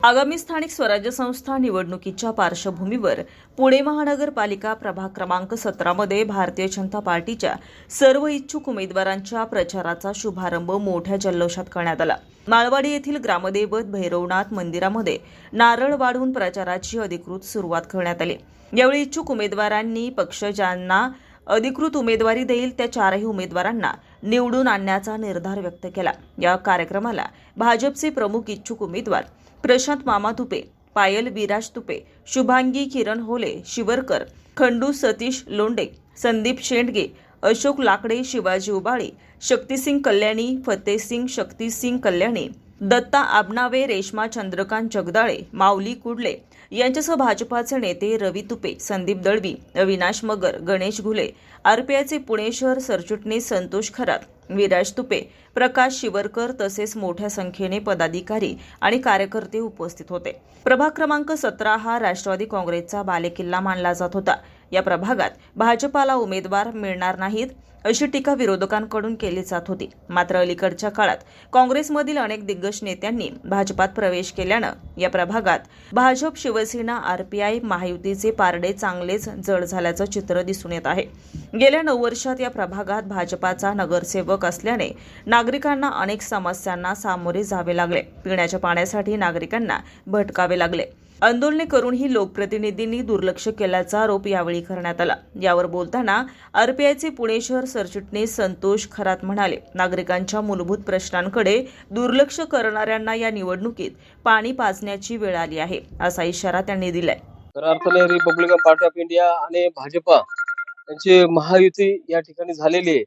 आगामी स्थानिक स्वराज्य संस्था निवडणुकीच्या पार्श्वभूमीवर पुणे महानगरपालिका प्रभाग क्रमांक 17 मध्ये भारतीय जनता पार्टीच्या सर्व इच्छुक उमेदवारांच्या प्रचाराचा शुभारंभ मोठ्या जल्लोषात करण्यात आला। माळवाडी येथील ग्रामदैवत भैरवनाथ मंदिरामध्ये नारळ वाढून प्रचाराची अधिकृत सुरुवात करण्यात आली। यावेळी इच्छुक उमेदवारांनी पक्ष ज्यांना अधिकृत उमेदवारी देईल त्या चारही उमेदवारांना निवडून आणण्याचा निर्धार व्यक्त केला। या कार्यक्रमाला भाजपचे प्रमुख इच्छुक उमेदवार प्रशांत मामा तुपे, पायल विराज तुपे, शुभांगी किरण होले शिवरकर, खंडू सतीश लोंडे, संदीप शेंडगे, अशोक लाकडे, शिवाजी उबाळे, शक्तिसिंग कल्याणी, फतेसिंग शक्तिसिंग कल्याणी, दत्ता आबनावे, रेश्मा चंद्रकांत जगदाळे, माऊली कुडले यांच्यासह भाजपाचे नेते रवी तुपे, संदीप दळवी, अविनाश मगर, गणेश घुले, आरपीआयचे पुणे शहर सरचिटणीस संतोष खरात, विराज तुपे, प्रकाश शिवरकर तसेच मोठ्या संख्येने पदाधिकारी आणि कार्यकर्ते उपस्थित होते। प्रभाग क्रमांक 17 हा राष्ट्रवादी काँग्रेसचा बालेकिल्ला मानला जात होता। या प्रभागात भाजपाला उमेदवार मिळणार नाहीत अशी टीका विरोधकांकडून केली जात होती। मात्र अलीकडच्या काळात काँग्रेसमधील अनेक दिग्गज नेत्यांनी भाजपात प्रवेश केल्यानं या प्रभागात भाजप, शिवसेना, आरपीआय, महायुतीचे पारडे चांगलेच जड झाल्याचं चित्र दिसून येत आहे। गेल्या 9 वर्षात या प्रभागात भाजपाचा नगरसेवक असल्याने नागरिकांना अनेक समस्यांना सामोरे जावे लागले। पिण्याच्या पाण्यासाठी नागरिकांना भटकावे लागले। आंदोलने करूनही लोकप्रतिनिधींनी दुर्लक्ष केल्याचा आरोप यावेळी करण्यात आला। यावर बोलताना आरपीआयचे पुणे शहर सरचिटणीस संतोष खरात म्हणाले, नागरिकांच्या मूलभूत प्रश्नांकडे दुर्लक्ष करणाऱ्यांना या निवडणुकीत पाणी पाजण्याची वेळ आली आहे, असा इशारा त्यांनी दिलाय। खऱ्या अर्थाने रिपब्लिकन पार्टी ऑफ इंडिया आणि भाजपा यांची महायुती या ठिकाणी झालेली आहे।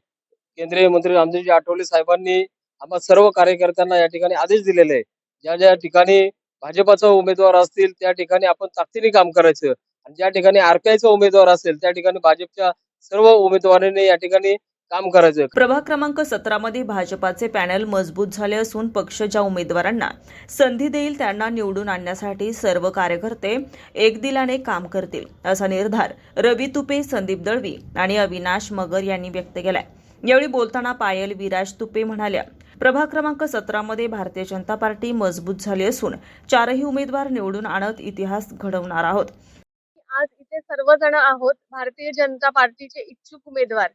केंद्रीय मंत्री रामदासजी आठवले साहेबांनी आम्हा सर्व कार्यकर्त्यांना या ठिकाणी आदेश दिलेले आहे, ज्या ज्या ठिकाणी भाजपाचा उमेदवार असतील त्या ठिकाणी आपण ताकदीने काम करायचं आणि ज्या ठिकाणी आरपीआयचा उमेदवार असेल त्या ठिकाणी भाजपच्या सर्व उमेदवारांनी या ठिकाणी काम करायचं। प्रभाग क्रमांक 17 मध्ये भाजपाचे पॅनल मजबूत झाले असून पक्ष ज्या उमेदवारांना संधी देईल त्यांना निवडून आणण्यासाठी सर्व कार्यकर्ते एकदिलाने काम करतील, असा निर्धार रवी तुपे, संदीप दळवी आणि अविनाश मगर यांनी व्यक्त केलाय। यावेळी बोलताना पायल विराज तुपे म्हणाल्या, प्रभाग क्रमांक 17 मध्ये भारतीय जनता पार्टी मजबूत झाली असून चारही उमेदवार निवडून आणत इतिहास घडवणार आहोत। आज इथे सर्वजण आहोत भारतीय जनता पार्टीचे इच्छुक उमेदवार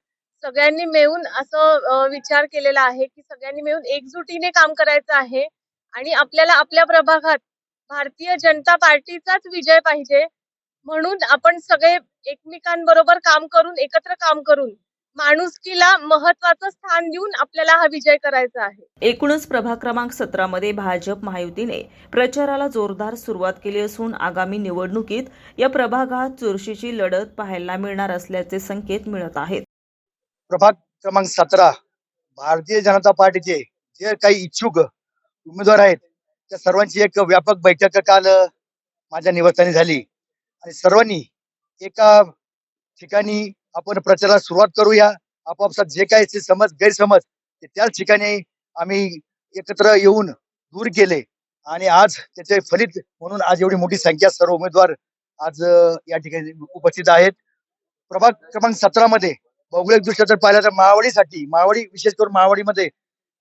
सगळ्यांनी मिळून असं विचार केलेला आहे की सगळ्यांनी मिळून एकजुटीने काम करायचं आहे आणि आपल्याला आपल्या प्रभागात भारतीय जनता पार्टीचाच विजय पाहिजे, म्हणून आपण सगळे एकमेकांबरोबर काम करून एकत्र काम करून माणुसकीला महत्त्वाचं स्थान देऊन आपल्याला हा विजय करायचा आहे। एकूणच प्रभाग क्रमांक 17 मध्ये भाजप महायुतीने प्रचाराला जोरदार सुरुवात केली असून आगामी निवडणुकीत या प्रभागात चुरशीची लढत पाहायला मिळणार असल्याचे संकेत मिळत आहेत। प्रभाग क्रमांक 17 भारतीय जनता पार्टीचे जे काही इच्छुक उमेदवार आहेत त्या सर्वांची एक व्यापक बैठक काल माझ्या निवासस्थानी झाली आणि सर्वांनी एका ठिकाणी आपण प्रचाराला सुरुवात करूया। आपापसात जे काही गैरसमज त्याच ठिकाणी आम्ही एकत्र येऊन दूर केले आणि आज त्याचे फलित म्हणून आज एवढी मोठी संख्या सर्व उमेदवार आज या ठिकाणी उपस्थित आहेत। प्रभाग क्रमांक 17 मध्ये भौगोलिक दृष्ट्या जर पाहिलं तर माळवाडी विशेष करून माळवाडीमध्ये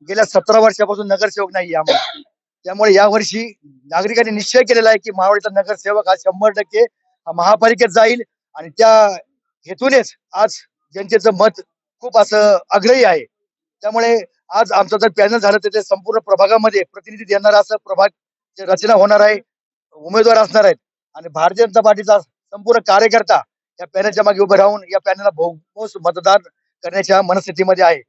गेल्या 17 वर्षापासून नगरसेवक नाही आम्हाला, त्यामुळे यावर्षी नागरिकांनी निश्चय केलेला आहे की माळवाडीचा नगरसेवक हा 100% महापालिकेत जाईल आणि त्या हेतूनेच आज जनतेचं मत खूप असं आग्रही आहे। त्यामुळे आज आमचं जर पॅनल झालं तर ते संपूर्ण प्रभागामध्ये प्रतिनिधी देणार असं प्रभाग रचना होणार आहे, उमेदवार असणार आहेत आणि भारतीय जनता पार्टीचा संपूर्ण कार्यकर्ता या पॅनलच्या मागे उभे राहून या पॅनलला भोघोस मतदान करण्याच्या मनस्थितीमध्ये आहे।